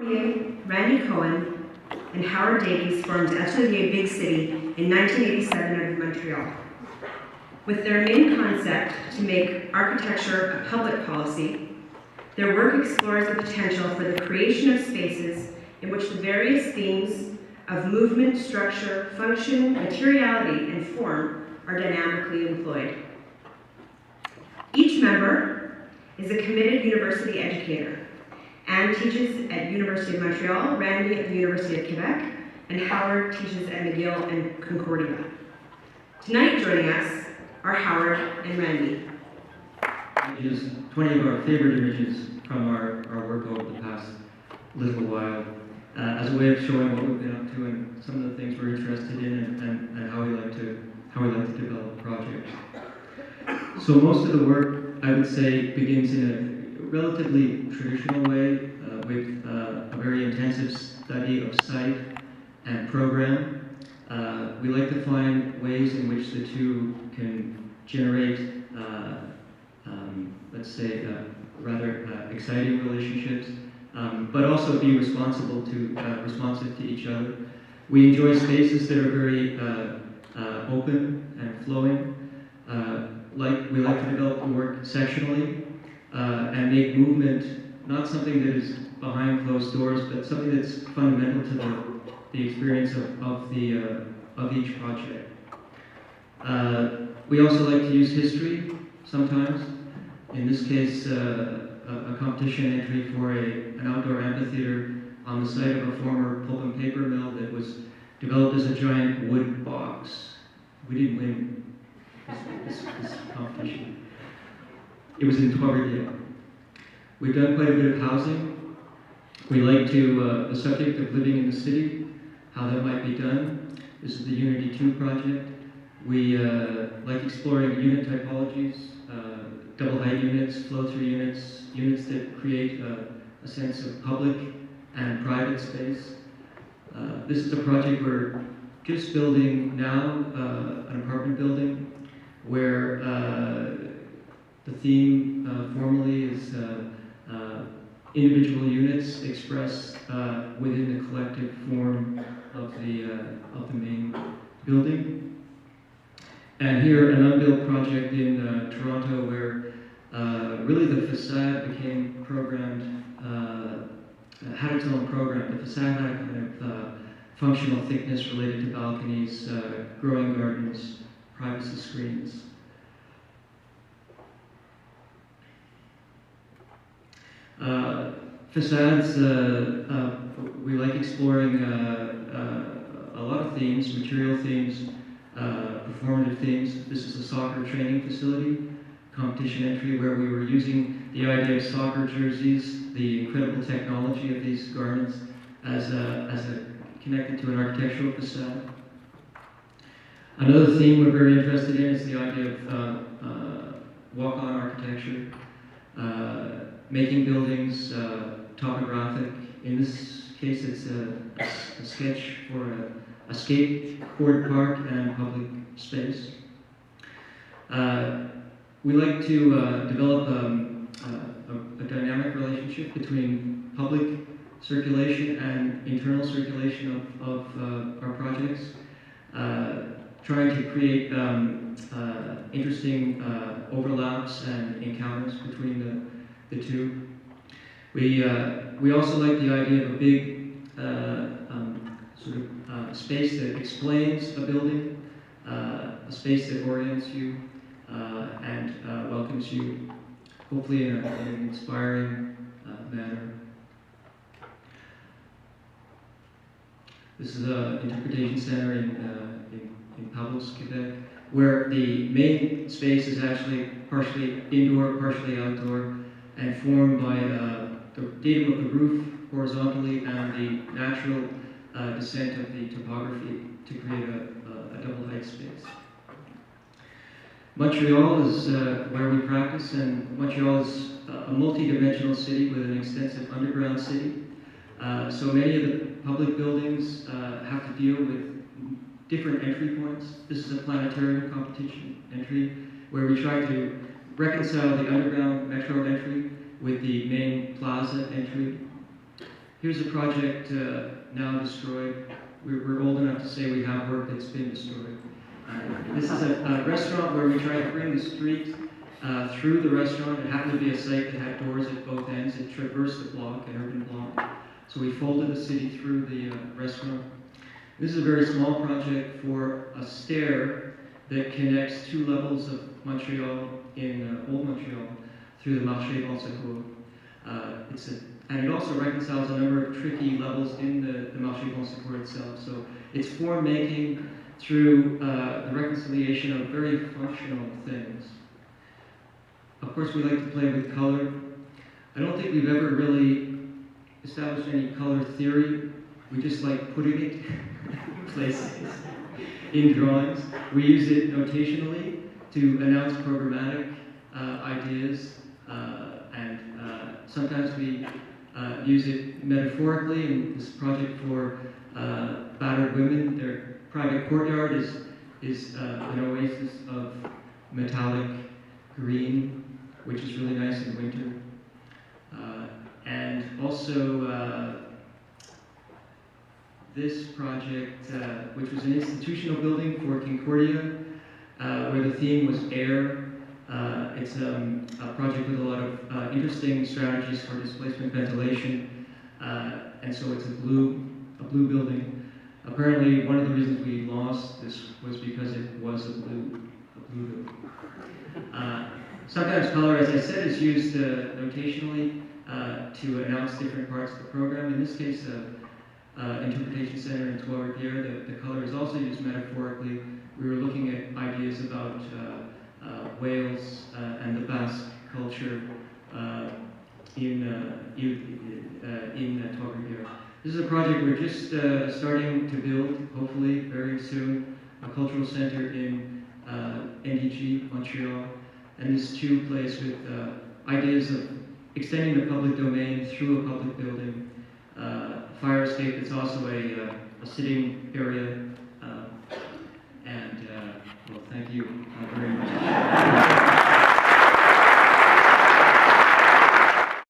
Randy Cohen and Howard Davies formed Atelier Big City in 1987 out of Montreal. With their main concept to make architecture a public policy, their work explores the potential for the creation of spaces in which the various themes of movement, structure, function, materiality, and form are dynamically employed. Each member is a committed university educator. Anne teaches at University of Montreal, Randy at the University of Quebec, and Howard teaches at McGill and Concordia. Tonight joining us are Howard and Randy. Images, 20 of our favorite images from our work over the past little while, as a way of showing what we've been up to and some of the things we're interested in and how we like to develop a project. So most of the work, I would say, begins in a relatively traditional way with a very intensive study of site and program. We like to find ways in which the two can generate, let's say, rather exciting relationships, but also be responsive to each other. We enjoy spaces that are very open and flowing. We like to develop the work sectionally and make movement not something that is behind closed doors, but something that's fundamental to the experience of each project. We also like to use history sometimes. In this case, a competition entry for an outdoor amphitheater on the site of a former pulp and paper mill that was developed as a giant wood box. We didn't win this competition. It was in Trois-Rivières. We've done quite a bit of housing. We like to, the subject of living in the city, how that might be done. This is the Unity 2 project. We like exploring unit typologies, double height units, flow-through units, units that create a sense of public and private space. This is a project we're just building now, an apartment building, where the theme formally is individual units expressed within the collective form of the main building. And here, an unbuilt project in Toronto where really the facade became programmed, had its own program. The facade had a kind of functional thickness related to balconies, growing gardens, privacy screens. Facades, we like exploring a lot of themes, material themes, performative themes. This is a soccer training facility, competition entry, where we were using the idea of soccer jerseys, the incredible technology of these garments, as connected to an architectural facade. Another theme we're very interested in is the idea of walk-on architecture, making buildings topographic. In this case, it's a sketch for a skateboard park and public space. We like to develop a dynamic relationship between public circulation and internal circulation of our projects, trying to create interesting overlaps and encounters between the two. We also like the idea of a big sort of space that explains a building, a space that orients you and welcomes you, hopefully in an inspiring manner. This is an interpretation center in Pablos, Quebec, where the main space is actually partially indoor, partially outdoor, and formed by the datum of the roof horizontally and the natural descent of the topography to create a double height space. Montreal is where we practice, and Montreal is a multi-dimensional city with an extensive underground city. So many of the public buildings have to deal with different entry points. This is a planetarium competition entry where we try to reconcile the underground metro entry with the main plaza entry. Here's a project now destroyed. We're old enough to say we have work that's been destroyed. This is a restaurant where we tried to bring the street through the restaurant. It happened to be a site that had doors at both ends. It traversed the block, an urban block. So we folded the city through the restaurant. This is a very small project for a stair that connects 2 levels of Montreal in Old Montreal through the Marché Bon Secours. And it also reconciles a number of tricky levels in the Marché Bon Secours itself. So it's form making through the reconciliation of very functional things. Of course, we like to play with color. I don't think we've ever really established any color theory. We just like putting it places in drawings. We use it notationally to announce programmatic ideas, and sometimes we use it metaphorically in this project for battered women. Their private courtyard is an oasis of metallic green, which is really nice in winter. And also this project, which was an institutional building for Concordia, where the theme was air. It's a project with a lot of interesting strategies for displacement ventilation, and so it's a blue building. Apparently, one of the reasons we lost this was because it was a blue building. Sometimes color, as I said, is used notationally to announce different parts of the program. In this case, Interpretation Center in Trois-Rivières, the color is also used metaphorically. We were looking at ideas about Wales and the Basque culture in Trois-Rivières. This is a project we're just starting to build, hopefully very soon, a cultural center in NDG, Montreal. And this too plays with ideas of extending the public domain through a public building. Fire escape, it's also a sitting area. Well, thank you.